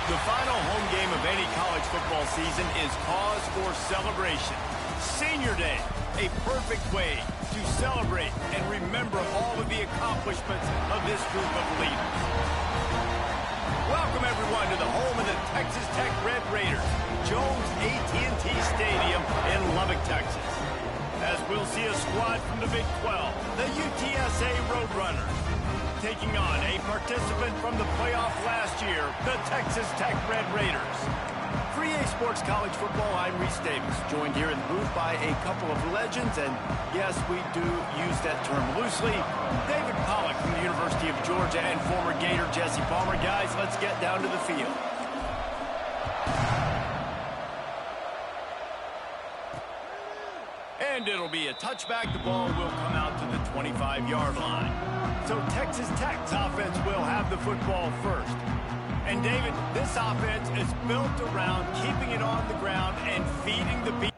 The final home game of any college football season is cause for celebration. Senior Day, a perfect way to celebrate and remember all of the accomplishments of this group of leaders. Welcome, everyone, to the home of the Texas Tech Red Raiders, Jones AT&T Stadium in Lubbock, Texas. As we'll see a squad from the Big 12, the UTSA Roadrunners, taking on a participant from the playoff last year, the Texas Tech Red Raiders. For EA Sports College Football, I'm Reese Davis, joined here in the booth by a couple of legends, and yes, we do use that term loosely. David Pollack from the University of Georgia and former Gator Jesse Palmer. Guys, let's get down to the field. And it'll be a touchback. The ball will come out to the 25-yard line. So Texas Tech's offense will have the football first. And David, this offense is built around keeping it on the ground and feeding the beat.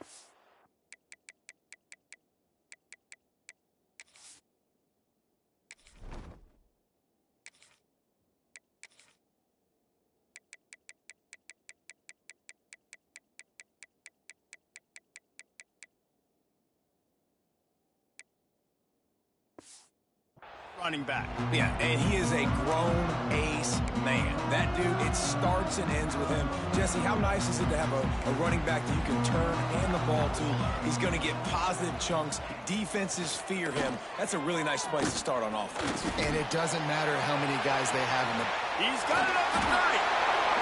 Running back. Yeah, and he is a grown ace man. That dude, it starts and ends with him. Jesse, how nice is it to have a running back that you can turn and the ball to? He's going to get positive chunks. Defenses fear him. That's a really nice place to start on offense. And it doesn't matter how many guys they have in the... He's got it up the right.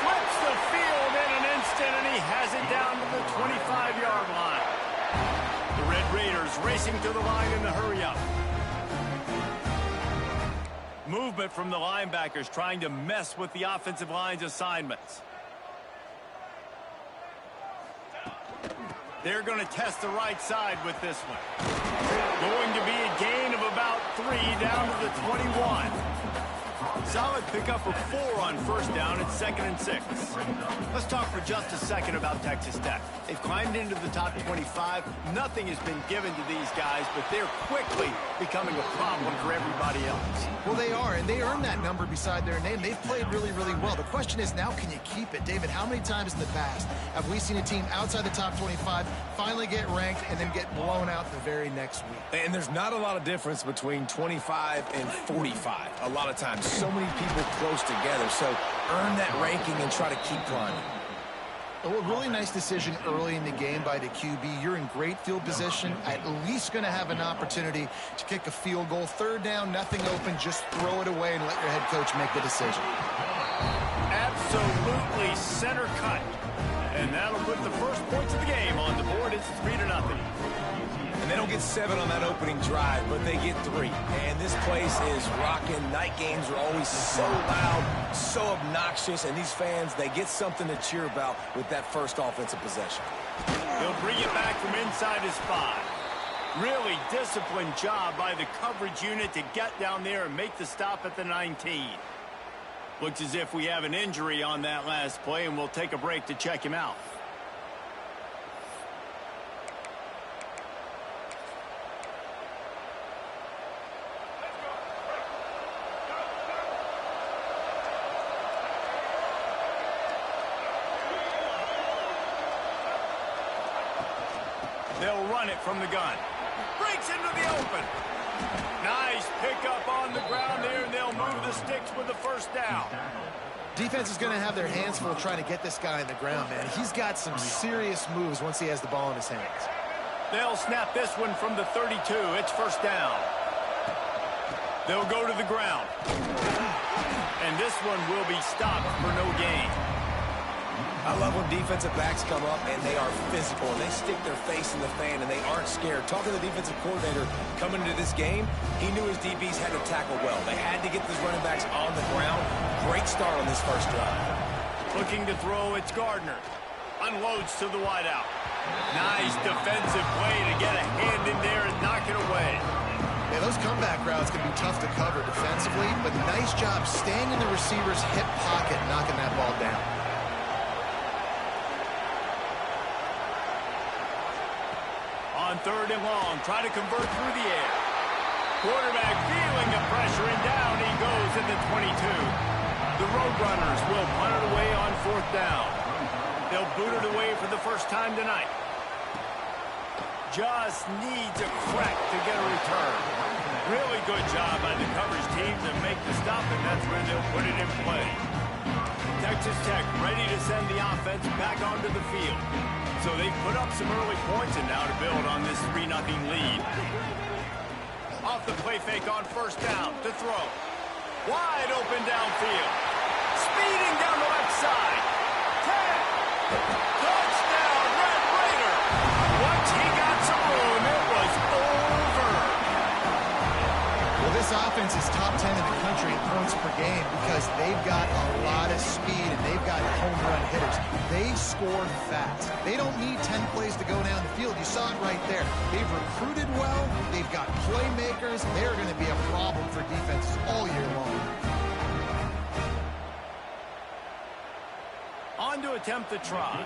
Flips the field in an instant, and he has it down to the 25-yard line. The Red Raiders racing to the line in the hurry-up. Movement from the linebackers trying to mess with the offensive line's assignments. They're going to test the right side with this one. Going to be a gain of about 3 down to the 21. Solid pickup of 4 on first down at 2nd and 6. Let's talk for just a second about Texas Tech. They've climbed into the top 25. Nothing has been given to these guys, but they're quickly becoming a problem for everybody else. Well, they are, and they earned that number beside their name. They've played really, really well. The question is now, can you keep it? David, how many times in the past have we seen a team outside the top 25 finally get ranked and then get blown out the very next week? And there's not a lot of difference between 25 and 45 a lot of times. So many people close together, so earn that ranking and try to keep climbing. Oh, a really nice decision early in the game by the QB. You're in great field position, at least going to have an opportunity to kick a field goal. 3rd down, nothing open, just throw it away and let your head coach make the decision. Absolutely center cut. And that'll put the first points of the game on the board. It's 3-0. And they don't get 7 on that opening drive, but they get 3. And this place is rocking. Night games are always so loud, so obnoxious, and these fans, they get something to cheer about with that first offensive possession. He'll bring it back from inside his 5. Really disciplined job by the coverage unit to get down there and make the stop at the 19. Looks as if we have an injury on that last play, and we'll take a break to check him out. They'll run it from the gun. Breaks into the open. Nice pickup on the ground there, and they'll move the sticks with the first down. Defense is going to have their hands full trying to get this guy on the ground, man. He's got some serious moves once he has the ball in his hands. They'll snap this one from the 32. It's first down. They'll go to the ground. And this one will be stopped for no gain. I love when defensive backs come up and they are physical and they stick their face in the fan and they aren't scared. Talking to the defensive coordinator coming into this game, he knew his DBs had to tackle well. They had to get these running backs on the ground. Great start on this first drive. Looking to throw, it's Gardner. Unloads to the wideout. Nice defensive play to get a hand in there and knock it away. Yeah, those comeback routes can be tough to cover defensively, but nice job staying in the receiver's hip pocket, knocking that ball down. On 3rd and long, try to convert through the air. Quarterback feeling the pressure, and down he goes at the 22. The Roadrunners will punt it away on 4th down. They'll boot it away for the first time tonight. Just needs a crack to get a return. Really good job by the coverage team to make the stop, and that's where they'll put it in play. Texas Tech ready to send the offense back onto the field. So they've put up some early points and now to build on this 3-0 lead. Off the play fake on 1st down to throw. Wide open downfield. Speeding down the left side. 10. Touchdown, Red Raider. Once he got some room, it was over. Well, this offense is top 10 in the country in points per game because they've got a lot of speed and they've got home run hitters. They score fast. They don't need 10 plays to go down the field. You saw it right there. They've recruited well. They've got playmakers. They're going to be a problem for defenses all year long. On to attempt the try.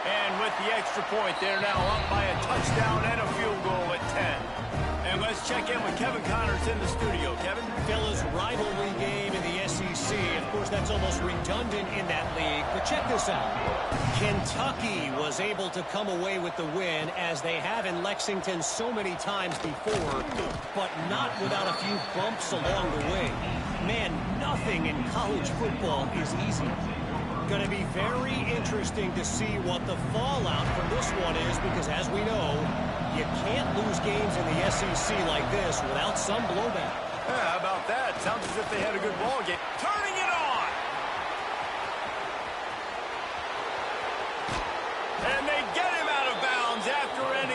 And with the extra point, they're now up by a touchdown and a field goal at 10. And let's check in with Kevin Connors in the studio. Kevin? Fellas, rivalry game in the SEC. Of course, that's almost redundant in that league. But check this out. Kentucky was able to come away with the win, as they have in Lexington so many times before, but not without a few bumps along the way. Man, nothing in college football is easy. Going to be very interesting to see what the fallout from this one is, because as we know, you can't lose games in the SEC like this without some blowback. Yeah, how about that? Sounds as if they had a good ball game. Turning it on! And they get him out of bounds after an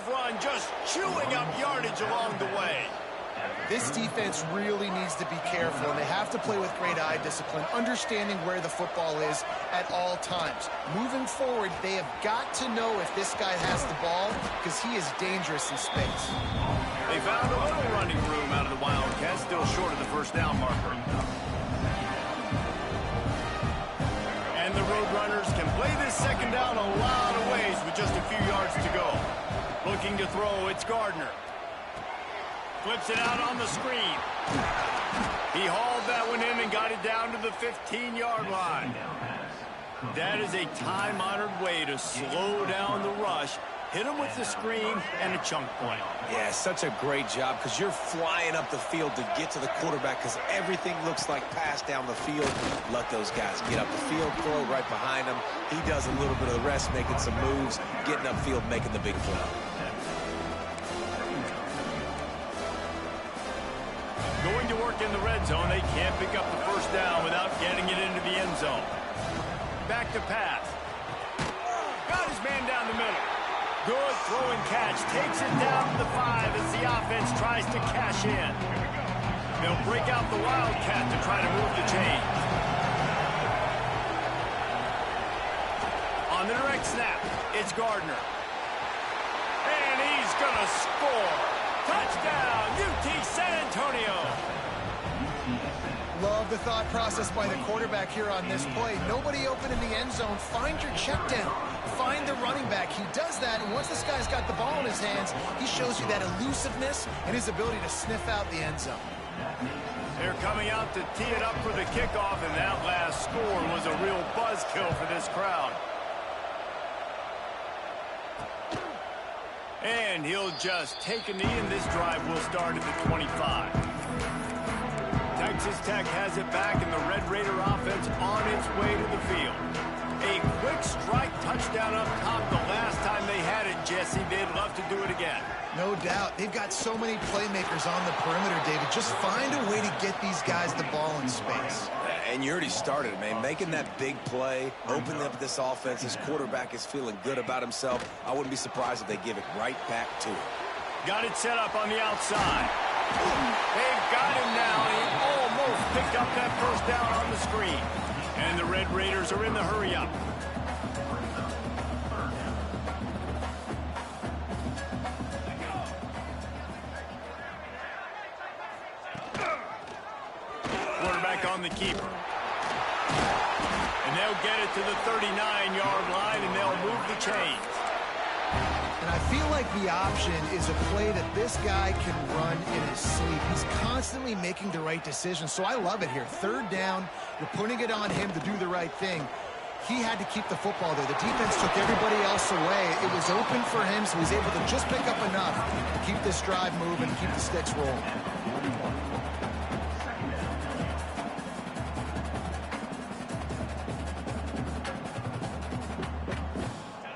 run, just chewing up yardage along the way. This defense really needs to be careful, and they have to play with great eye discipline, understanding where the football is at all times. Moving forward, they have got to know if this guy has the ball, because he is dangerous in space. They found a little running room out of the Wildcats, still short of the 1st down marker. And the Roadrunners can play this 2nd down a lot of ways with just a few yards to go. Looking to throw, it's Gardner. Flips it out on the screen. He hauled that one in and got it down to the 15-yard line. That is a time-honored way to slow down the rush. Hit him with the screen and a chunk play. Yeah, such a great job, because you're flying up the field to get to the quarterback, because everything looks like pass down the field. Let those guys get up the field, throw right behind him. He does a little bit of the rest, making some moves, getting upfield, making the big play. Going to work in the red zone, they can't pick up the 1st down without getting it into the end zone. Back to pass. Got his man down the middle. Good throwing catch. Takes it down to the 5 as the offense tries to cash in. They'll break out the Wildcat to try to move the chains. On the direct snap, it's Gardner. And he's going to score. Touchdown, UT San Antonio. Love the thought process by the quarterback here on this play. Nobody open in the end zone. Find your check down. Find the running back. He does that, and once this guy's got the ball in his hands, he shows you that elusiveness and his ability to sniff out the end zone. They're coming out to tee it up for the kickoff, and that last score was a real buzzkill for this crowd. And he'll just take a knee, and this drive will start at the 25. Texas Tech has it back, and the Red Raider offense on its way to the field. A quick strike touchdown up top the last time they had it, Jesse. They'd love to do it again. No doubt. They've got so many playmakers on the perimeter, David. Just find a way to get these guys the ball in space. And you already started, man. Making that big play, opening up this offense. His quarterback is feeling good about himself. I wouldn't be surprised if they give it right back to him. Got it set up on the outside. They've got him now. He almost picked up that first down on the screen. And the Red Raiders are in the hurry-up. Quarterback on the keeper. And they'll get it to the 39-yard line, and they'll move the chains. And I feel like the option is a play that this guy can run in his sleep. He's constantly making the right decision, so I love it here. Third down, you're putting it on him to do the right thing. He had to keep the football there. The defense took everybody else away. It was open for him, so he's able to just pick up enough to keep this drive moving, keep the sticks rolling.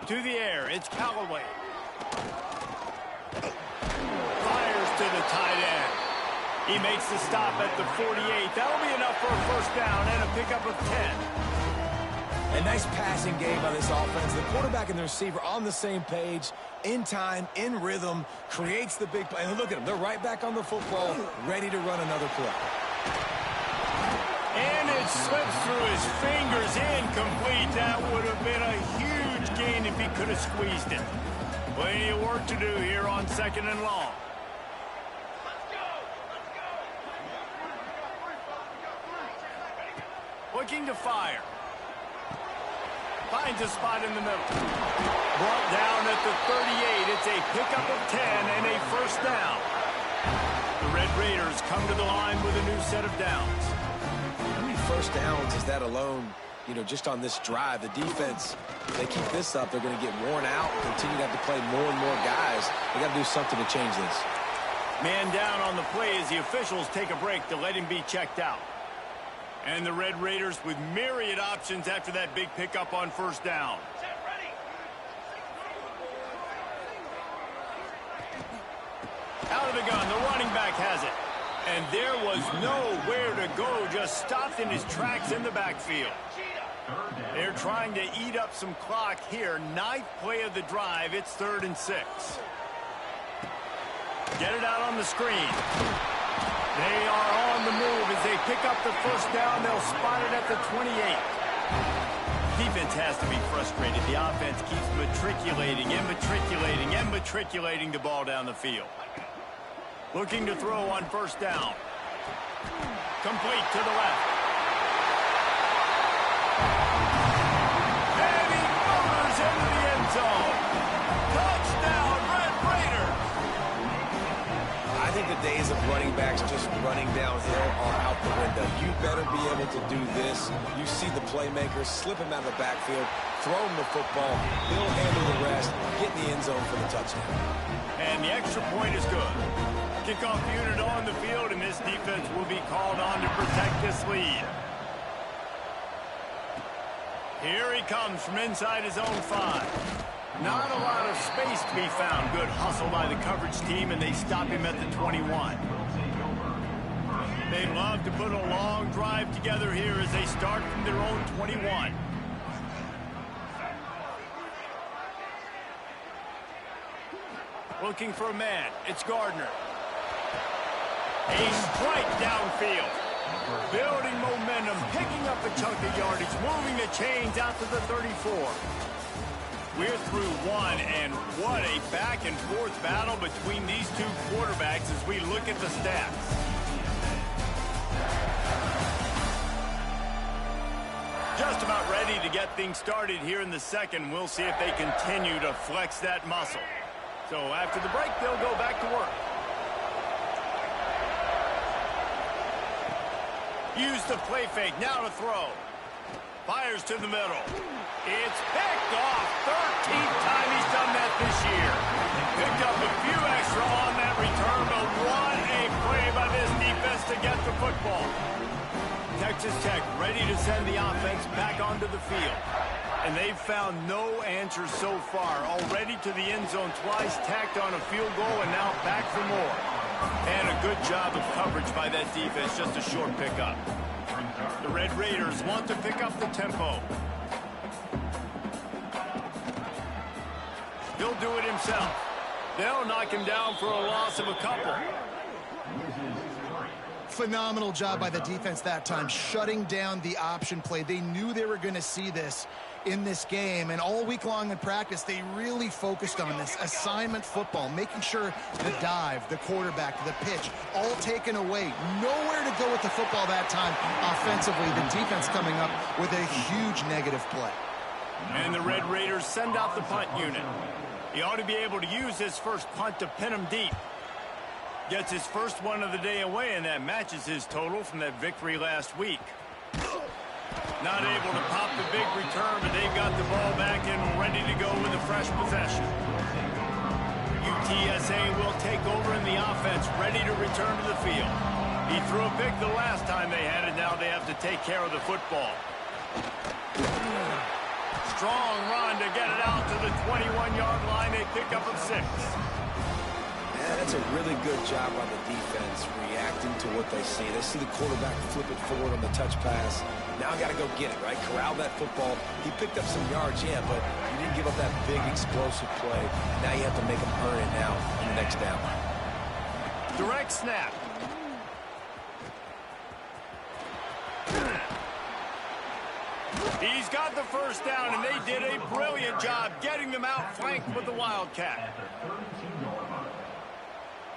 To the air, it's Callaway. Fires to the tight end. He makes the stop at the 48. That'll be enough for a first down and a pickup of 10. A nice passing game by this offense. The quarterback and the receiver on the same page, in time, in rhythm, creates the big play. And look at them. They're right back on the football, ready to run another play. And it slips through his fingers, incomplete. That would have been a huge gain if he could have squeezed it. Plenty of work to do here on 2nd and long. Looking to fire. Finds a spot in the middle. Brought down at the 38. It's a pickup of 10 and a first down. The Red Raiders come to the line with a new set of downs. How many first downs is that alone, just on this drive? The defense, if they keep this up, they're going to get worn out and continue to have to play more and more guys. They got to do something to change this. Man down on the play as the officials take a break to let him be checked out. And the Red Raiders with myriad options after that big pickup on first down. Out of the gun, the running back has it. And there was nowhere to go, just stopped in his tracks in the backfield. They're trying to eat up some clock here. 9th play of the drive, it's 3rd and 6. Get it out on the screen. They are on the move as they pick up the first down. They'll spot it at the 28. Defense has to be frustrated. The offense keeps matriculating and matriculating the ball down the field. Looking to throw on first down. Complete to the left. And he motors into the end zone. Touchdown, Red Raiders. I think the days of running backs just running downhill are out the window. You better be able to do this. You see the playmakers, slip him out of the backfield, throw him the football, he'll handle the rest, get in the end zone for the touchdown. And the extra point is good. Kickoff unit on the field, and this defense will be called on to protect this lead. Here he comes from inside his own 5. Not a lot of space to be found. Good hustle by the coverage team, and they stop him at the 21. They love to put a long drive together here as they start from their own 21. Looking for a man. It's Gardner. A strike downfield. Building momentum, picking up a chunk of yardage, moving the chains out to the 34. We're through one, and what a back-and-forth battle between these two quarterbacks as we look at the stats. Just about ready to get things started here in the second. We'll see if they continue to flex that muscle. So after the break, they'll go back to work. Use the play fake, now to throw. Fires to the middle. It's picked off. 13th time he's done that this year. Picked up a few extra on that return, but what a play by this defense to get the football. Texas Tech ready to send the offense back onto the field. And they've found no answer so far. Already to the end zone twice, tacked on a field goal, and now back for more. And a good job of coverage by that defense, just a short pickup. The Red Raiders want to pick up the tempo. He'll do it himself. They'll knock him down for a loss of a couple. Phenomenal job by the defense that time, shutting down the option play. They knew they were going to see this in this game, and all week long in practice, they really focused on this assignment football, making sure the dive, the quarterback, the pitch, all taken away. Nowhere to go with the football that time offensively. The defense coming up with a huge negative play. And the Red Raiders send out the punt unit. He ought to be able to use his first punt to pin him deep. Gets his first one of the day away, and that matches his total from that victory last week. Not able to pop the big return, but they've got the ball back and ready to go with a fresh possession. UTSA will take over in the offense, ready to return to the field. He threw a pick the last time they had it. Now they have to take care of the football. Strong run to get it out to the 21-yard line. They pick up a 6. Yeah, that's a really good job by the defense, reacting to what they see. They see the quarterback flip it forward on the touch pass. Now got to go get it, right? Corral that football. He picked up some yards, yeah, but he didn't give up that big explosive play. Now you have to make him earn it now on the next down. Direct snap. He's got the first down, and they did a brilliant job getting them out flanked with the Wildcat.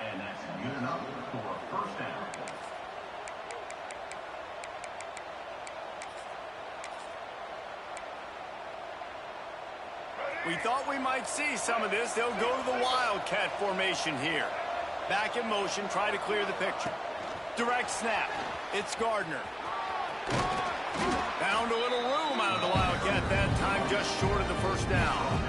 And that's good enough for a first down. We thought we might see some of this. They'll go to the Wildcat formation here. Back in motion, try to clear the picture. Direct snap. It's Gardner. Found a little room out of the Wildcat that time, just short of the first down.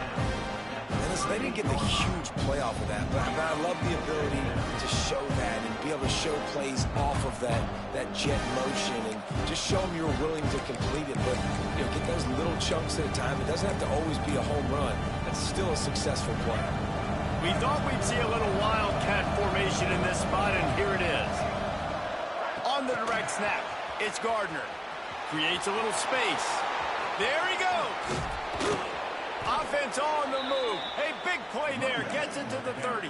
And listen, they didn't get the huge play off of that, but I love the ability to show that and be able to show plays off of that jet motion and just show them you're willing to complete it. But you know, get those little chunks at a time. It doesn't have to always be a home run. That's still a successful play. We thought we'd see a little Wildcat formation in this spot, and here it is. On the direct snap, it's Gardner. Creates a little space. There he goes. Offense on the move. Hey, big play there. Gets into the 30.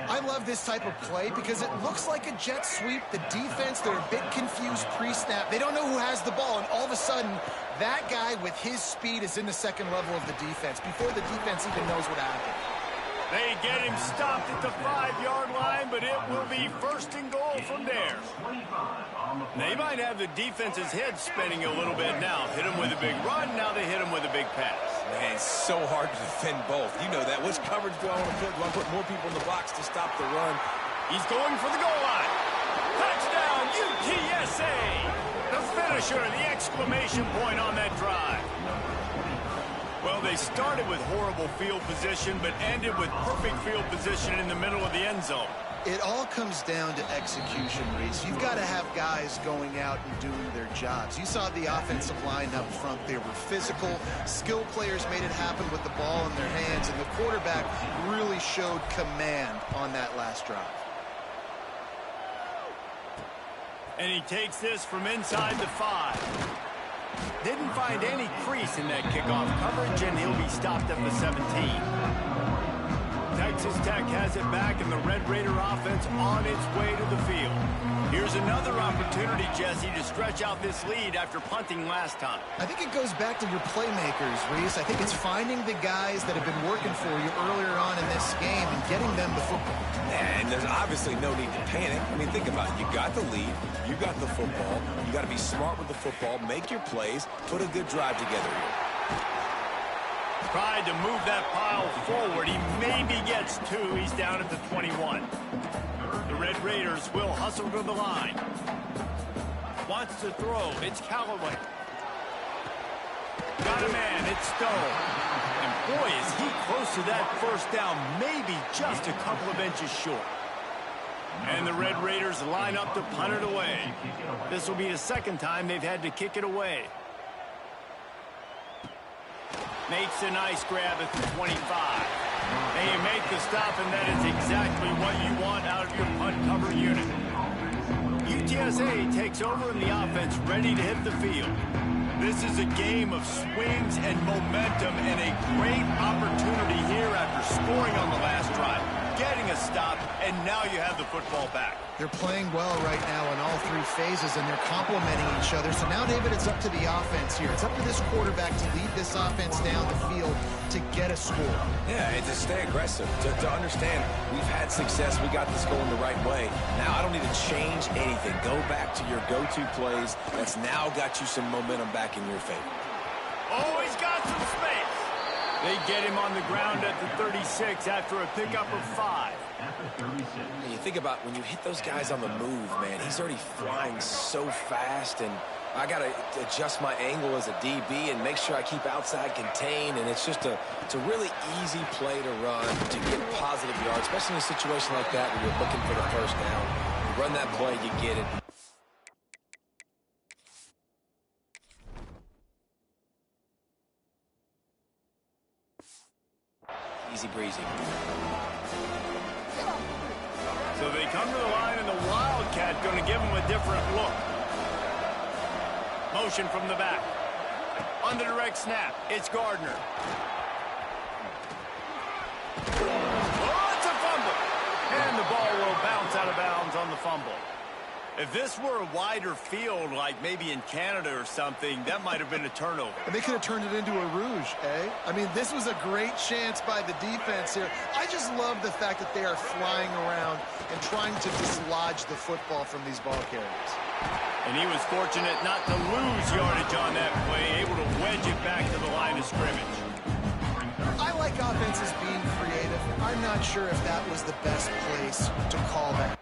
I love this type of play because it looks like a jet sweep. The defense, they're a bit confused pre-snap. They don't know who has the ball, and all of a sudden, that guy with his speed is in the second level of the defense before the defense even knows what happened. They get him stopped at the 5-yard line, but it will be first and goal from there. They might have the defense's head spinning a little bit now. Hit him with a big run, now they hit him with a big pass. Man, it's so hard to defend both. You know that. Which coverage do I want to put? Do I put more people in the box to stop the run? He's going for the goal line. Touchdown, UTSA! The finisher, the exclamation point on that drive. Well, they started with horrible field position, but ended with perfect field position in the middle of the end zone. It all comes down to execution, Reese. You've got to have guys going out and doing their jobs. You saw the offensive line up front. They were physical. Skilled players made it happen with the ball in their hands, and the quarterback really showed command on that last drive. And he takes this from inside the 5. Didn't find any crease in that kickoff coverage, and he'll be stopped at the 17. Texas Tech has it back, and the Red Raider offense on its way to the field. Here's another opportunity, Jesse, to stretch out this lead after punting last time. I think it goes back to your playmakers, Reese. I think it's finding the guys that have been working for you earlier on in this game and getting them the football. And there's obviously no need to panic. I mean, think about it. You got the lead. You got the football. You got to be smart with the football. Make your plays. Put a good drive together here. Tried to move that pile forward. He maybe gets 2. He's down at the 21. The Red Raiders will hustle to the line. Wants to throw. It's Callaway. Got a man. It's Stone. And boy, is he close to that first down. Maybe just a couple of inches short. And the Red Raiders line up to punt it away. This will be the second time they've had to kick it away. Makes a nice grab at the 25. And you make the stop, and that is exactly what you want out of your punt cover unit. UTSA takes over in the offense, ready to hit the field. This is a game of swings and momentum, and a great opportunity here after scoring on the last drive. getting a stop, and now you have the football back. They're playing well right now in all three phases, and they're complementing each other. So now, David, it's up to the offense here. It's up to this quarterback to lead this offense down the field to get a score. Yeah, and to stay aggressive, to understand we've had success, we got this going the right way. Now I don't need to change anything. Go back to your go-to plays. That's now got you some momentum back in your favor. Oh, he's got some space. They get him on the ground at the 36 after a pickup of 5. At the 36. And you think about when you hit those guys on the move, man, he's already flying so fast, and I got to adjust my angle as a DB and make sure I keep outside contained, and it's a really easy play to run to get positive yards, especially in a situation like that where you're looking for the first down. You run that play, you get it. Easy breezy. So they come to the line, and the Wildcat going to give them a different look. Motion from the back. On the direct snap, it's Gardner. Oh, it's a fumble. And the ball will bounce out of bounds on the fumble. If this were a wider field, like maybe in Canada or something, that might have been a turnover. And they could have turned it into a rouge, eh? I mean, this was a great chance by the defense here. I just love the fact that they are flying around and trying to dislodge the football from these ball carriers. And he was fortunate not to lose yardage on that play, able to wedge it back to the line of scrimmage. I like offenses being creative. I'm not sure if that was the best place to call that.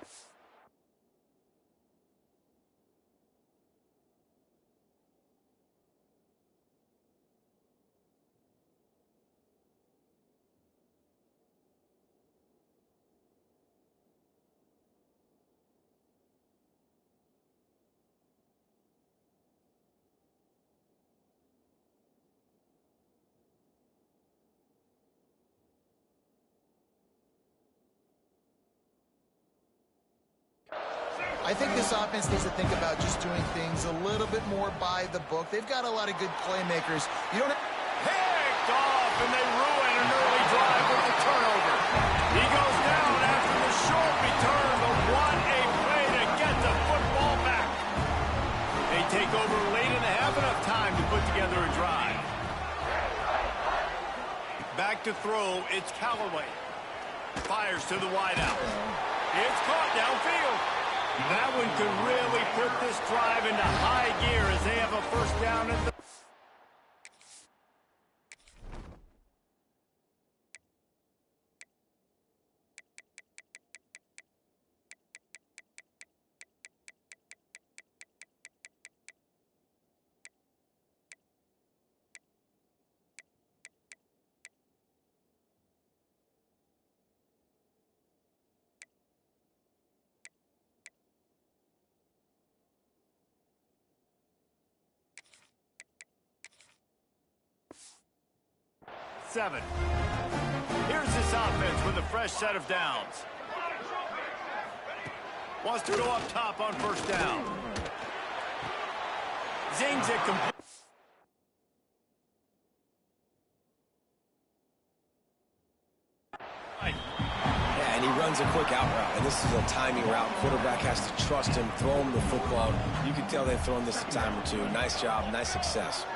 I think this offense needs to think about just doing things a little bit more by the book. They've got a lot of good playmakers. You don't have... Picked off, and they ruin an early drive with the turnover. He goes down after the short return, but what a play to get the football back. They take over late in the half, enough time to put together a drive. Back to throw, it's Callaway. Fires to the wideout. It's caught downfield. That one could really put this drive into high gear as they have a first down at the... Seven. Here's this offense with a fresh set of downs. Wants to go up top on first down. Zings it complete. Yeah, and he runs a quick out route, and this is a timing route. Quarterback has to trust him, throw him the football. You can tell they've thrown this a time or two. Nice job, nice success.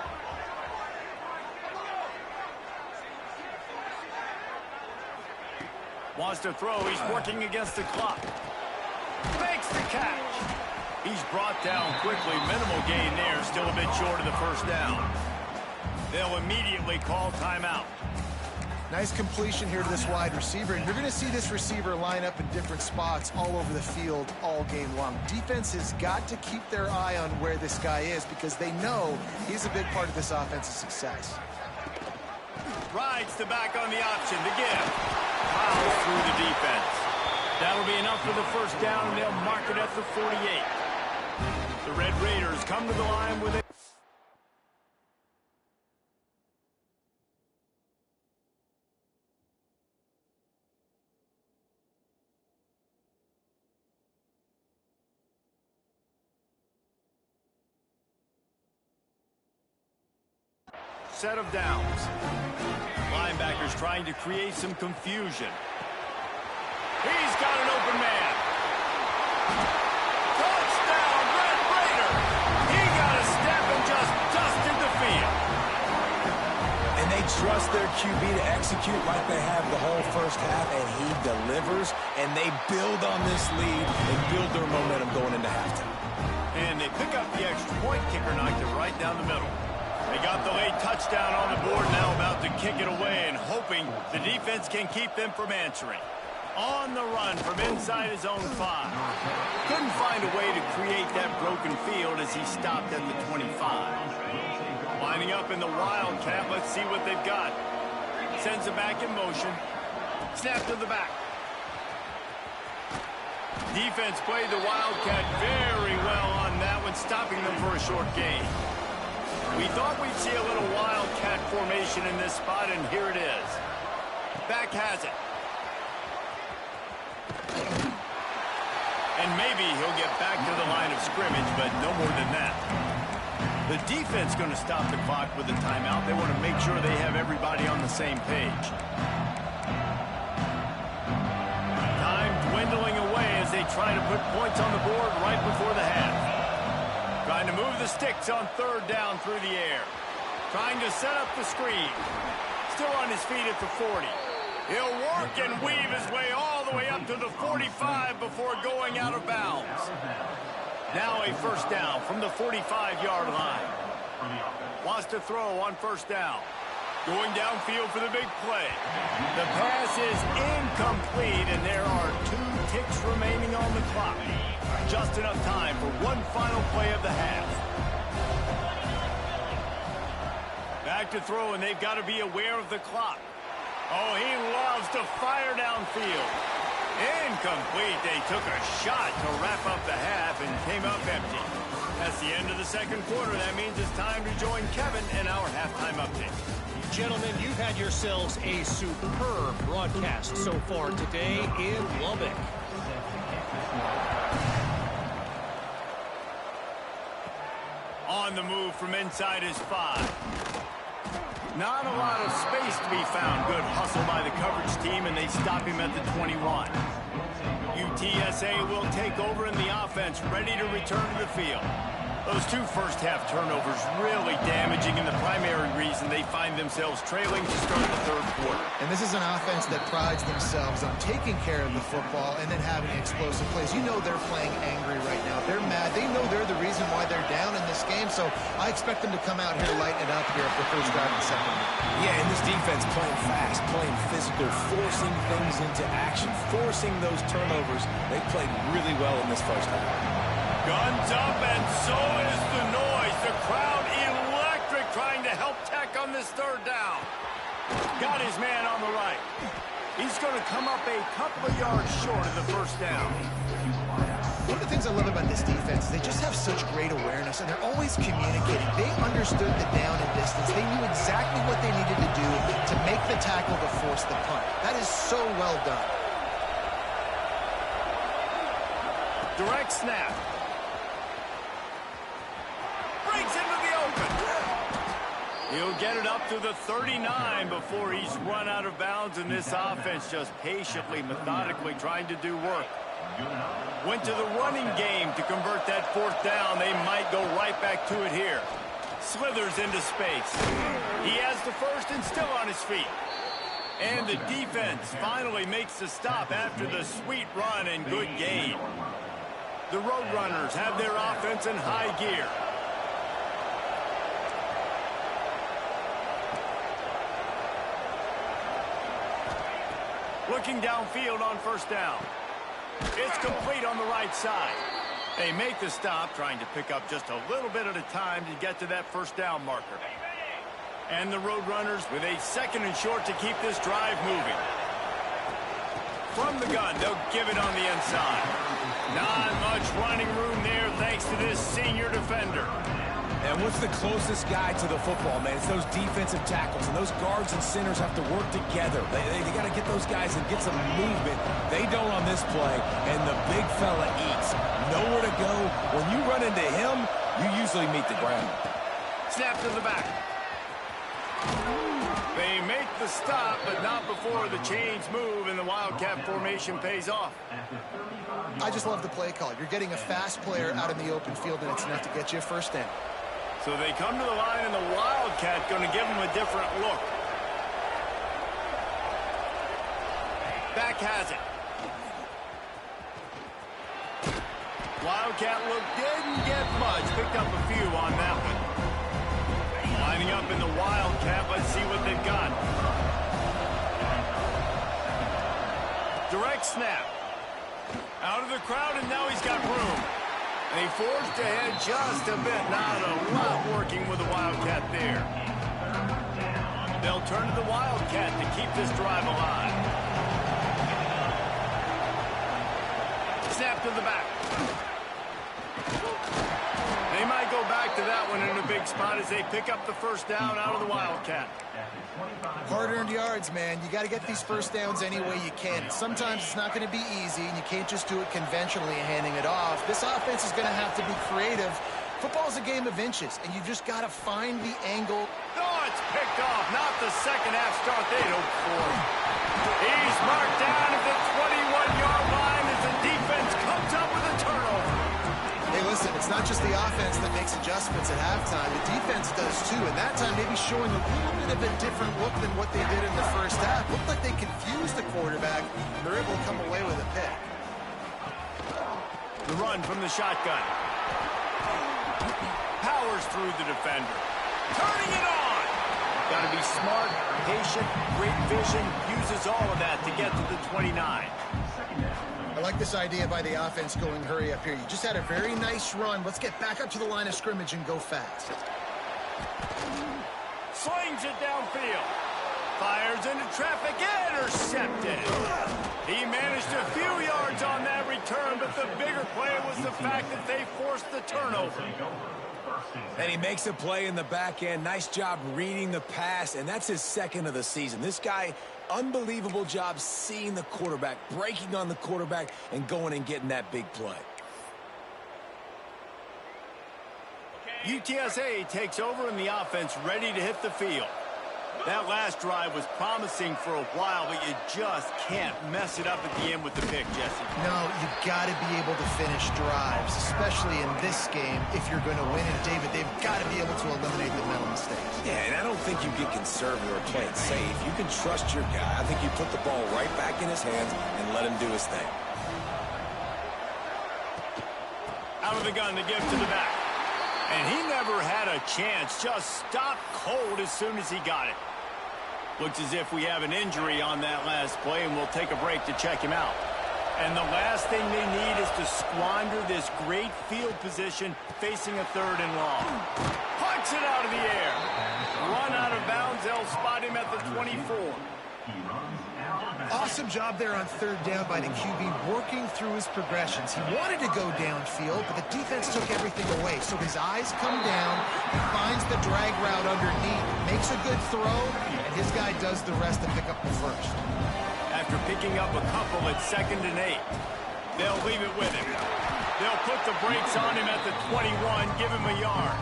Wants to throw. He's working against the clock. Makes the catch. He's brought down quickly. Minimal gain there. Still a bit short of the first down. They'll immediately call timeout. Nice completion here to this wide receiver. And you're going to see this receiver line up in different spots all over the field all game long. Defense has got to keep their eye on where this guy is because they know he's a big part of this offense's success. Rides the back on the option to give. Fouls through the defense. That'll be enough for the first down, and they'll mark it at the 48. The Red Raiders come to the line with a... set of downs. Linebackers trying to create some confusion. He's got an open man. Touchdown, Red Raider. He got a step and just dusted the field. And they trust their QB to execute like they have the whole first half, and he delivers, and they build on this lead and build their momentum going into halftime. And they pick up the extra point. Kicker knocked it right down the middle. They got the late touchdown on the board, now about to kick it away and hoping the defense can keep them from answering. On the run from inside his own 5. Couldn't find a way to create that broken field as he stopped at the 25. Lining up in the Wildcat. Let's see what they've got. Sends it back in motion. Snap to the back. Defense played the Wildcat very well on that one, stopping them for a short gain. We thought we'd see a little Wildcat formation in this spot, and here it is. Back has it. And maybe he'll get back to the line of scrimmage, but no more than that. The defense going to stop the clock with a timeout. They want to make sure they have everybody on the same page. Time dwindling away as they try to put points on the board right before the half. Trying to move the sticks on third down through the air. Trying to set up the screen. Still on his feet at the 40. He'll work and weave his way all the way up to the 45 before going out of bounds. Now a first down from the 45-yard line. Wants to throw on first down. Going downfield for the big play. The pass is incomplete, and there are 2 ticks remaining on the clock. Just enough time for one final play of the half. Back to throw, and they've got to be aware of the clock. Oh, he loves to fire downfield. Incomplete. They took a shot to wrap up the half and came up empty. That's the end of the second quarter. That means it's time to join Kevin in our halftime update. Gentlemen, you've had yourselves a superb broadcast so far today in Lubbock. On the move from inside his 5. Not a lot of space to be found. Good hustle by the coverage team, and they stop him at the 21. UTSA will take over in the offense, ready to return to the field. Those 2 first-half turnovers really damaging, and the primary reason they find themselves trailing to start the third quarter. And this is an offense that prides themselves on taking care of the football and then having explosive plays. You know they're playing angry right now. They're mad. They know they're the reason why they're down in this game, so I expect them to come out here, lighten it up here for the first drive and second. Yeah, and this defense playing fast, playing physical, forcing things into action, forcing those turnovers. They played really well in this first half. Guns up, and so is the noise. The crowd electric, trying to help Tech on this third down. Got his man on the right. He's going to come up a couple of yards short of the first down. One of the things I love about this defense is they just have such great awareness, and they're always communicating. They understood the down and distance. They knew exactly what they needed to do to make the tackle to force the punt. That is so well done. Direct snap. Breaks into the open. He'll get it up to the 39 before he's run out of bounds, and this offense just patiently, methodically trying to do work. Went to the running game to convert that fourth down. They might go right back to it here. Slithers into space. He has the first and still on his feet. And the defense finally makes the stop after the sweet run and good gain. The Roadrunners have their offense in high gear. Looking downfield on first down. It's complete on the right side. They make the stop, trying to pick up just a little bit at a time to get to that first down marker. And the Roadrunners with a second and short to keep this drive moving. From the gun, they'll give it on the inside. Not much running room there thanks to this senior defender. And what's the closest guy to the football, man? It's those defensive tackles, and those guards and centers have to work together. They got to get those guys and get some movement. They don't on this play, and the big fella eats. Nowhere to go. When you run into him, you usually meet the ground. Snap to the back. They make the stop, but not before the chains move and the Wildcat formation pays off. I just love the play call. You're getting a fast player out in the open field, and it's enough to get you a first down. So they come to the line, and the Wildcat going to give them a different look. Back has it. Wildcat look didn't get much. Picked up a few on that one. Lining up in the Wildcat. Let's see what they've got. Direct snap. Out of the crowd, and now he's got room. And he forged ahead just a bit. Not a lot working with the Wildcat there. They'll turn to the Wildcat to keep this drive alive. Snap to the back. They might go back to that one in a big spot as they pick up the first down out of the Wildcat. Hard-earned yards, man. You got to get these first downs any way you can. Sometimes it's not going to be easy, and you can't just do it conventionally handing it off. This offense is going to have to be creative. Football's a game of inches, and you just got to find the angle. Oh, it's picked off. Not the second half start they'd hoped for. He's marked down at the 21-yard line as the defense comes up with a turnover. Hey, listen, it's not just the offense that makes adjustments at halftime. The defense does too, and that time maybe showing a little bit of a different look than what they did in the first half. Looked like they confused the quarterback, and they're able to come away with a pick. The run from the shotgun. Powers through the defender. Turning it on! Got to be smart, patient, great vision. Uses all of that to get to the 29. I like this idea by the offense going hurry up here. You just had a very nice run. Let's get back up to the line of scrimmage and go fast. Slings it downfield. Fires into traffic. Intercepted. He managed a few yards on that return, but the bigger play was the fact that they forced the turnover. And he makes a play in the back end. Nice job reading the pass, and that's his second of the season. This guy, unbelievable job seeing the quarterback, breaking on the quarterback, and going and getting that big play. UTSA takes over in the offense, ready to hit the field. That last drive was promising for a while, but you just can't mess it up at the end with the pick, Jesse. No, you got to be able to finish drives, especially in this game if you're going to win. And, David, they've got to be able to eliminate the mental mistakes. Yeah, and I don't think you get conservative or play it safe. You can trust your guy. I think you put the ball right back in his hands and let him do his thing. Out of the gun to give to the back. And he never had a chance. Just stopped cold as soon as he got it. Looks as if we have an injury on that last play, and we'll take a break to check him out. And the last thing they need is to squander this great field position facing a third and long. Punch it out of the air. Run out of bounds. They'll spot him at the 24. Awesome job there on third down by the QB, working through his progressions. He wanted to go downfield, but the defense took everything away. So his eyes come down, he finds the drag route underneath, makes a good throw, and his guy does the rest to pick up the first. After picking up a couple at 2nd and 8, they'll leave it with him. They'll put the brakes on him at the 21, give him a yard.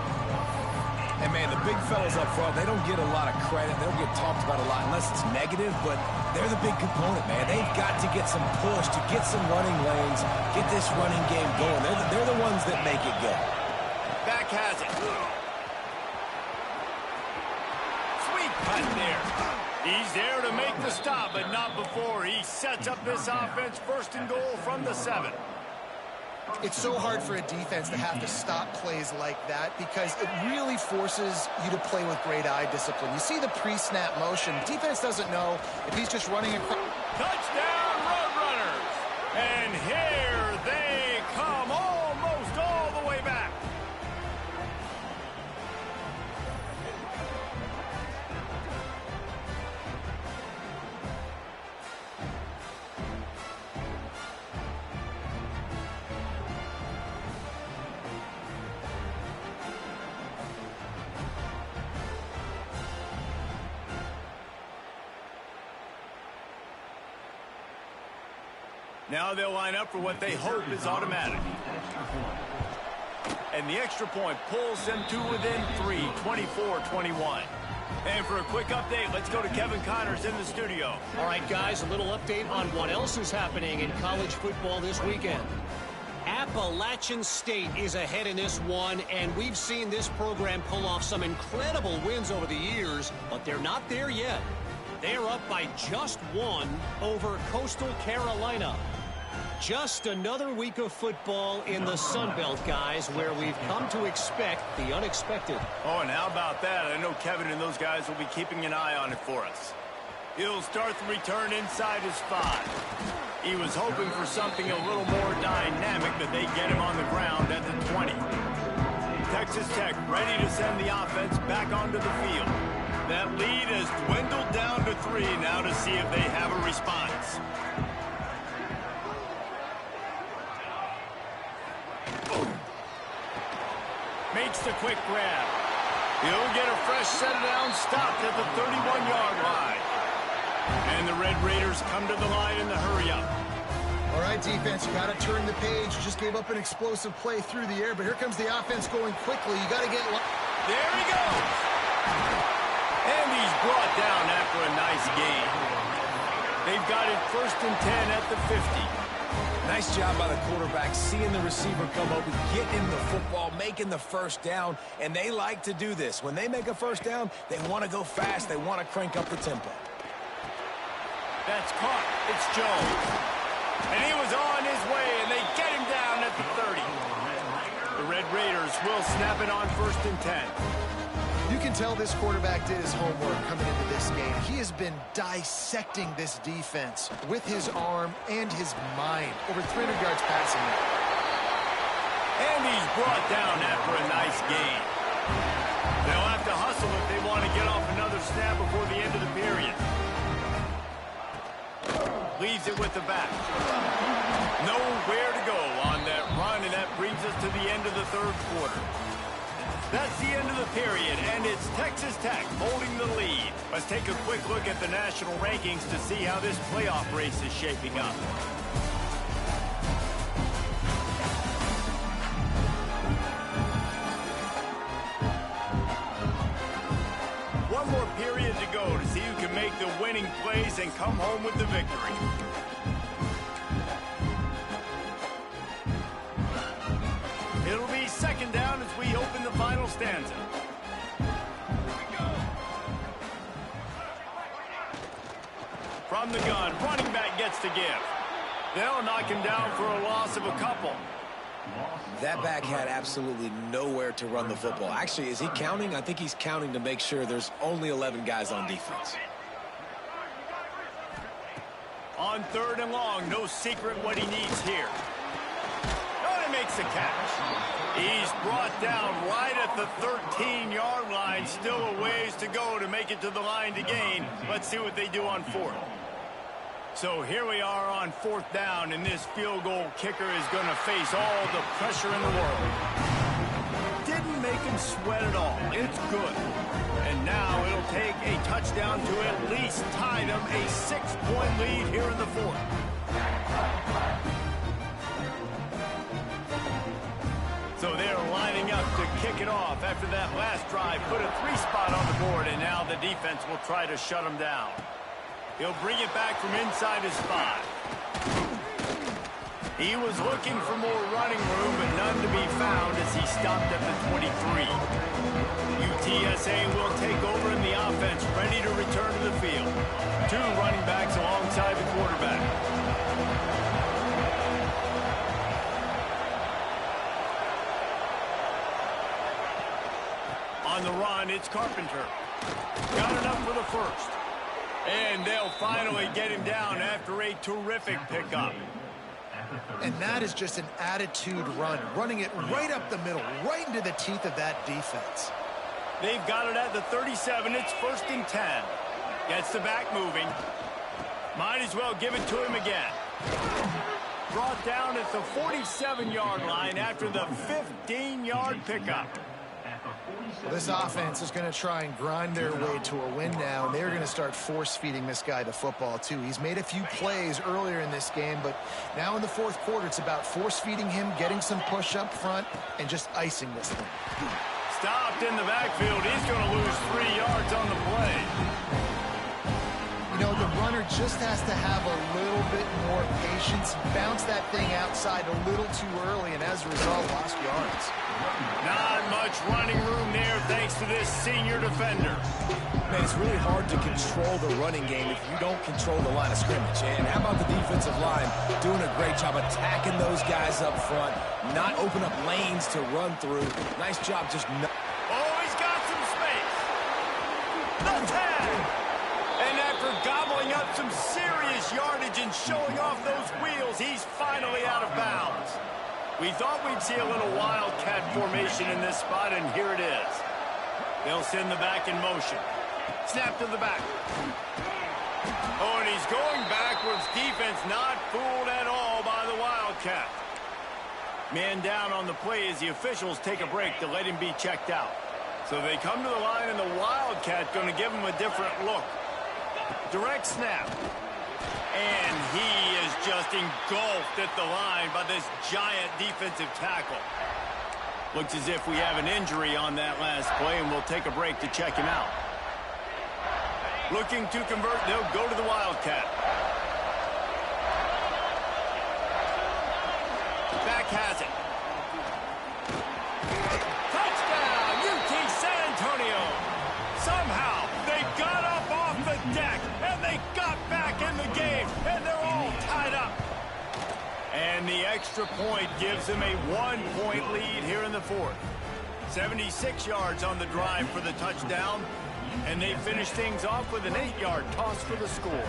And, man, the big fellas up front, they don't get a lot of credit. They don't get talked about a lot unless it's negative, but they're the big component, man. They've got to get some push, to get some running lanes, get this running game going. They're the ones that make it go. Back has it. Sweet cut there. He's there to make the stop, but not before. He sets up this offense 1st and goal from the 7. It's so hard for a defense to have to stop plays like that because it really forces you to play with great eye discipline. You see the pre-snap motion. Defense doesn't know if he's just running across. Touchdown, Roadrunners! And here they come, almost all the way back. Now they'll line up for what they hope is automatic. And the extra point pulls them to within 3, 24-21. And for a quick update, let's go to Kevin Connors in the studio. All right, guys, a little update on what else is happening in college football this weekend. Appalachian State is ahead in this one, and we've seen this program pull off some incredible wins over the years, but they're not there yet. They're up by just one over Coastal Carolina. Just another week of football in the Sun Belt, guys, where we've come to expect the unexpected. Oh, and how about that? I know Kevin and those guys will be keeping an eye on it for us. He'll start the return inside his 5. He was hoping for something a little more dynamic, but they get him on the ground at the 20. Texas Tech ready to send the offense back onto the field. That lead has dwindled down to 3 now to see if they have a response. Makes the quick grab. He'll get a fresh set down stopped at the 31-yard line. And the Red Raiders come to the line in the hurry-up. All right, defense, you got to turn the page. Just gave up an explosive play through the air, but here comes the offense going quickly. You got to get... There he goes! And he's brought down after a nice gain. They've got it 1st and 10 at the 50. Nice job by the quarterback, seeing the receiver come open, getting the football, making the first down, and they like to do this. When they make a first down, they want to go fast. They want to crank up the tempo. That's caught. It's Jones. And he was on his way, and they get him down at the 30. The Red Raiders will snap it on 1st and 10. You can tell this quarterback did his homework coming into this game. He has been dissecting this defense with his arm and his mind. Over 300 yards passing. And he's brought down after a nice gain. They'll have to hustle if they want to get off another snap before the end of the period. Leaves it with the back. Nowhere to go on that run, and that brings us to the end of the 3rd quarter. That's the end of the period, and it's Texas Tech holding the lead. Let's take a quick look at the national rankings to see how this playoff race is shaping up. One more period to go to see who can make the winning plays and come home with the victory. It'll be 2nd down as we open the final stanza. From the gun, running back gets the give. They'll knock him down for a loss of a couple. That back had absolutely nowhere to run the football. Actually, is he counting? I think he's counting to make sure there's only 11 guys on defense. On 3rd and long, no secret what he needs here. Oh, he makes the catch. He's brought down right at the 13-yard line. Still a ways to go to make it to the line to gain. Let's see what they do on 4th. So here we are on 4th down, and this field goal kicker is going to face all the pressure in the world. Didn't make him sweat at all. It's good. And now it'll take a touchdown to at least tie them a 6-point lead here in the 4th. So they're lining up to kick it off after that last drive. Put a 3-spot on the board, and now the defense will try to shut them down. He'll bring it back from inside his 5. He was looking for more running room, but none to be found as he stopped at the 23. UTSA will take over in the offense, ready to return to the field. 2 running backs alongside the quarterback. On the run, it's Carpenter. Got enough for the 1st. And they'll finally get him down after a terrific pickup. And that is just an attitude run, running it right up the middle, right into the teeth of that defense. They've got it at the 37. It's 1st and 10. Gets the back moving. Might as well give it to him again. Brought down at the 47-yard line after the 15-yard pickup. Well, this offense is going to try and grind their way to a win now, and they're going to start force-feeding this guy the football, too. He's made a few plays earlier in this game, but now in the 4th quarter, it's about force-feeding him, getting some push up front, and just icing this thing. Stopped in the backfield. He's going to lose 3 yards on the play. You know, the runner just has to have a little bit more patience. Bounce that thing outside a little too early, and as a result, lost yards. Not much running room there thanks to this senior defender. Man, it's really hard to control the running game if you don't control the line of scrimmage. And how about the defensive line doing a great job attacking those guys up front, not open up lanes to run through. Nice job just... Oh, he's got some space. The tag. And after gobbling up some serious yardage and showing off those wheels, he's finally out of bounds. We thought we'd see a little wildcat formation in this spot, and here it is. They'll send the back in motion. Snap to the back. Oh, and he's going backwards. Defense not fooled at all by the wildcat. Man down on the play as the officials take a break to let him be checked out. So they come to the line, and the wildcat going to give him a different look. Direct snap. And he is just engulfed at the line by this giant defensive tackle. Looks as if we have an injury on that last play, and we'll take a break to check him out. Looking to convert, they'll go to the wildcat. Back has it. Touchdown, UT San Antonio. Somehow, they got up off the deck, and they got back in the game, and they're all tied up. And the extra point gives them a 1-point lead here in the fourth. 76 yards on the drive for the touchdown, and they finish things off with an 8-yard toss for the score.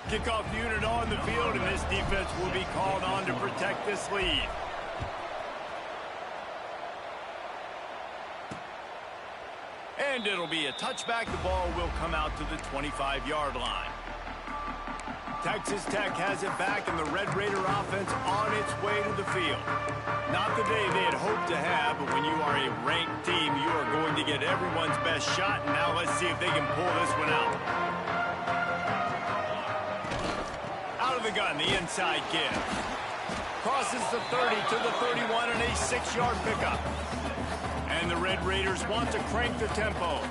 Kickoff unit on the field, and this defense will be called on to protect this lead. And it'll be a touchback. The ball will come out to the 25-yard line. Texas Tech has it back, and the Red Raider offense on its way to the field. Not the day they had hoped to have, but when you are a ranked team, you are going to get everyone's best shot. And now let's see if they can pull this one out. Out of the gun, the inside give. Crosses the 30 to the 31 and a 6-yard pickup. And the Red Raiders want to crank the tempo.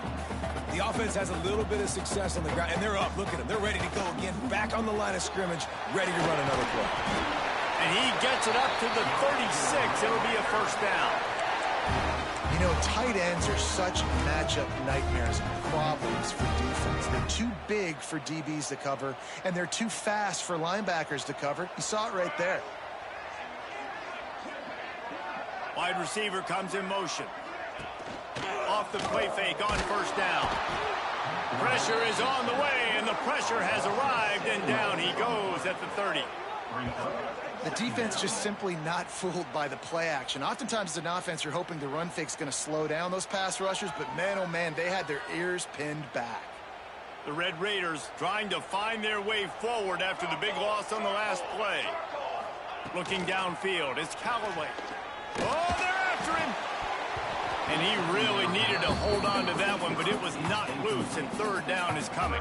The offense has a little bit of success on the ground, and they're up. Look at them. They're ready to go again. Back on the line of scrimmage, ready to run another play. And he gets it up to the 36. It'll be a first down. You know, tight ends are such matchup nightmares and problems for defense. They're too big for DBs to cover, and they're too fast for linebackers to cover. You saw it right there. Wide receiver comes in motion. Off the play fake on first down. Pressure is on the way, and the pressure has arrived, and down he goes at the 30. The defense just simply not fooled by the play action. Oftentimes as an offense, you're hoping the run fake's going to slow down those pass rushers, but man, oh man, they had their ears pinned back. The Red Raiders trying to find their way forward after the big loss on the last play. Looking downfield, it's Callaway. Oh, they're after him! And he really needed to hold on to that one, but it was not loose, and third down is coming.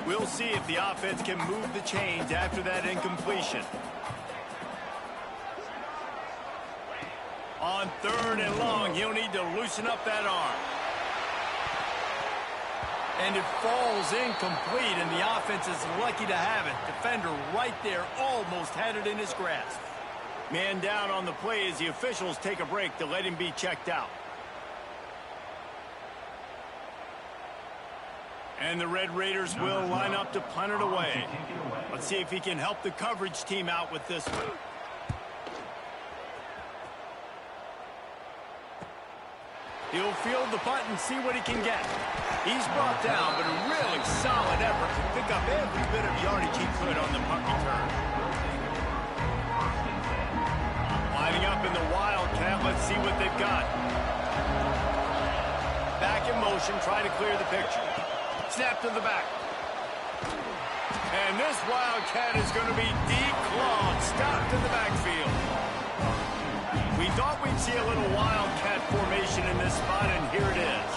We'll see if the offense can move the chains after that incompletion. On third and long, he'll need to loosen up that arm. And it falls incomplete, and the offense is lucky to have it. Defender right there almost had it in his grasp. Man down on the play as the officials take a break to let him be checked out. And the Red Raiders will line up to punt it away. Let's see if he can help the coverage team out with this one. He'll field the punt and see what he can get. He's brought down, but a really solid effort to pick up every bit of yardage he could on the punt return. Lining up in the Wildcat, let's see what they've got. Back in motion, try to clear the picture. Snap to the back. And this Wildcat is going to be declawed, stopped in the backfield. We thought we'd see a little Wildcat formation in this spot, and here it is.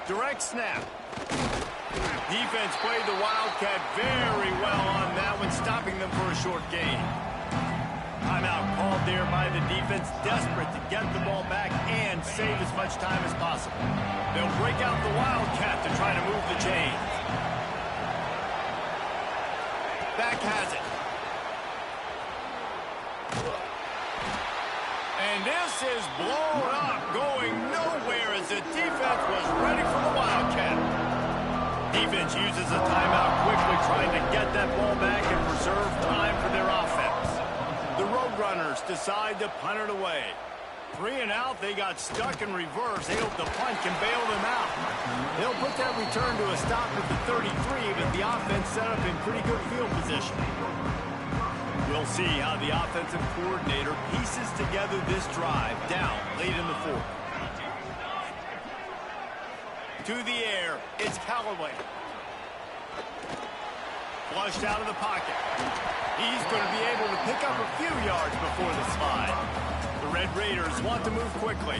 Direct snap. Defense played the Wildcat very well on that one, stopping them for a short gain. Timeout called there by the defense, desperate to get the ball back and save as much time as possible. They'll break out the Wildcat to try to move the chains. Back has it. And this is blown up, going nowhere as the defense was ready for the Wildcat. Defense uses a timeout quickly, trying to get that ball back and preserve time for their offense. The Roadrunners decide to punt it away. 3 and out, they got stuck in reverse. They hope the punt can bail them out. They'll put that return to a stop at the 33, but the offense set up in pretty good field position. We'll see how the offensive coordinator pieces together this drive down late in the fourth. To the air, it's Callaway. Flushed out of the pocket. He's going to be able to pick up a few yards before the slide. The Red Raiders want to move quickly.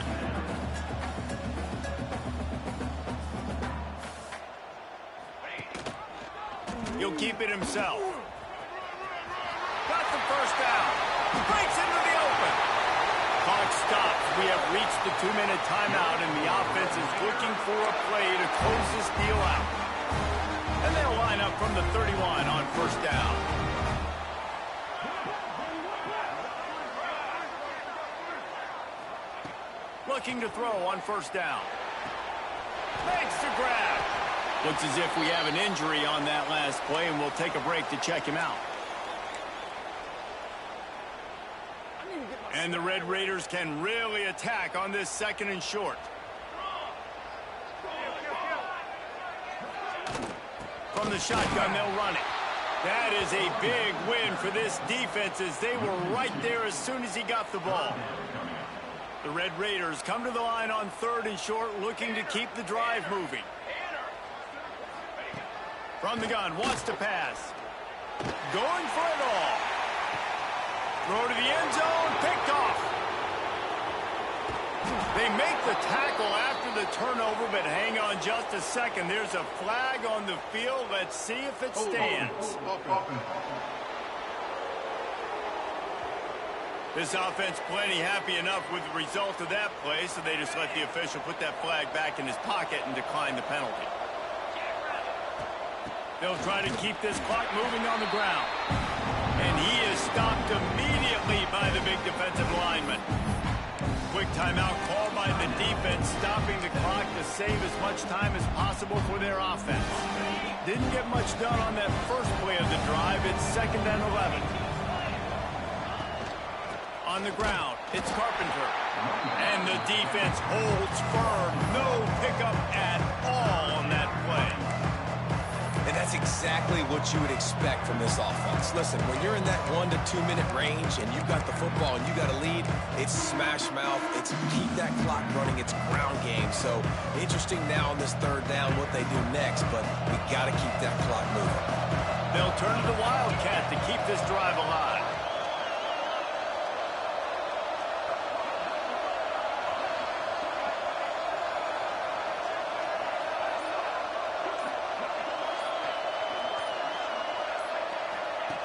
He'll keep it himself. Got the first down. Breaks into the open. Clock stops. We have reached the 2-minute timeout, and the offense is looking for a play to close this deal out. And they'll line up from the 31 on first down. Looking to throw on first down. Makes the grab. Looks as if we have an injury on that last play, and we'll take a break to check him out. And the Red Raiders can really attack on this 2nd and short. From the shotgun, they'll run it. That is a big win for this defense, as they were right there as soon as he got the ball. The Red Raiders come to the line on 3rd and short, looking to keep the drive moving. From the gun, wants to pass. Going for it all. Throw to the end zone, picked off. They make the tackle after the turnover, but hang on just a second. There's a flag on the field. Let's see if it stands. This offense plenty happy enough with the result of that play, so they just let the official put that flag back in his pocket and decline the penalty. They'll try to keep this clock moving on the ground. And he is stopped immediately by the big defensive lineman. Quick timeout called by the defense, stopping the clock to save as much time as possible for their offense. Didn't get much done on that first play of the drive. It's 2nd and 11. On the ground, it's Carpenter. And the defense holds firm. No pickup at all on that play. And that's exactly what you would expect from this offense. Listen, when you're in that 1 to 2 minute range and you've got the football and you got a lead, it's smash mouth, it's keep that clock running, it's ground game. So interesting now on this 3rd down what they do next, but we got to keep that clock moving. They'll turn to the Wildcat to keep this drive alive.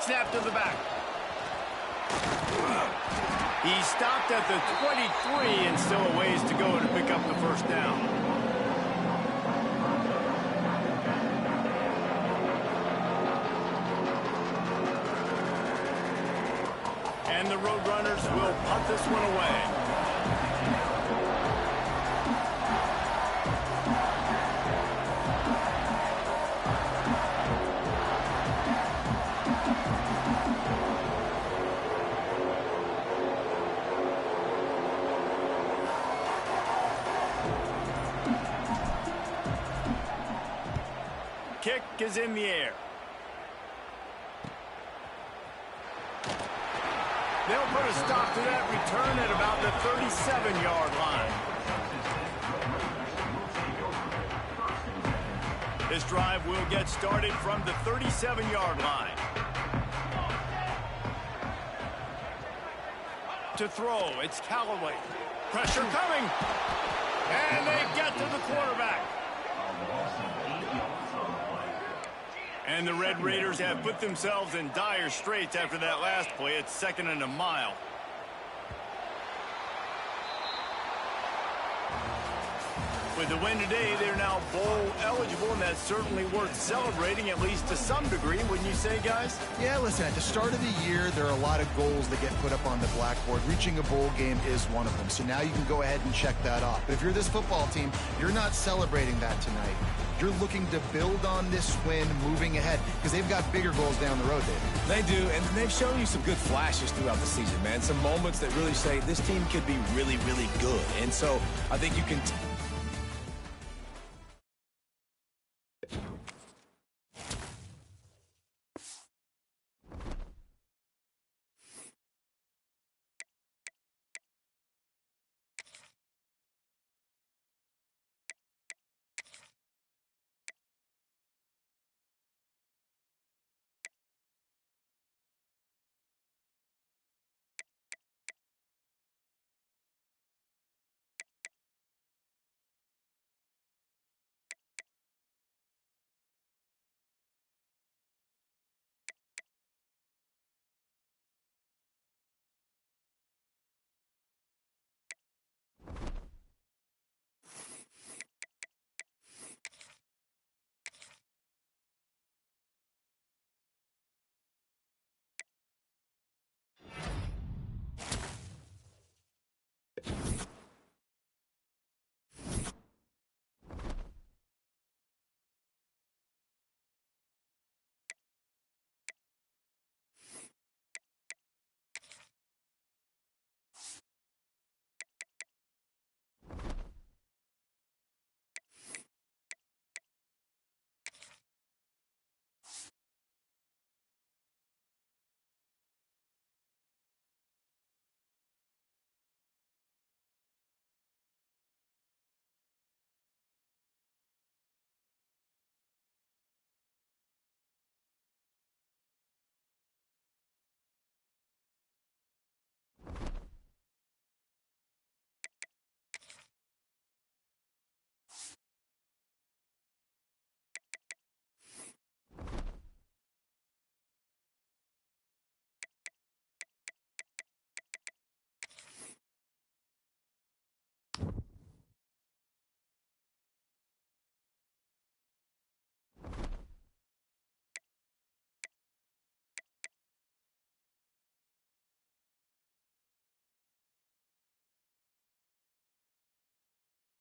Snap to the back. He stopped at the 23 and still a ways to go to pick up the first down. And the Roadrunners will punt this one away. Kick is in the air. They'll put a stop to that return at about the 37-yard line. This drive will get started from the 37-yard line. To throw, it's Callaway. Pressure coming. And they get to the quarterback. And the Red Raiders have put themselves in dire straits after that last play. It's 2nd and a mile. With the win today, they're now bowl eligible, and that's certainly worth celebrating, at least to some degree, wouldn't you say, guys? Yeah, listen, at the start of the year, there are a lot of goals that get put up on the blackboard. Reaching a bowl game is one of them. So now you can go ahead and check that off. But if you're this football team, you're not celebrating that tonight. You're looking to build on this win moving ahead because they've got bigger goals down the road, David. They do, and they've shown you some good flashes throughout the season, man. Some moments that really say this team could be really, really good. And so I think you can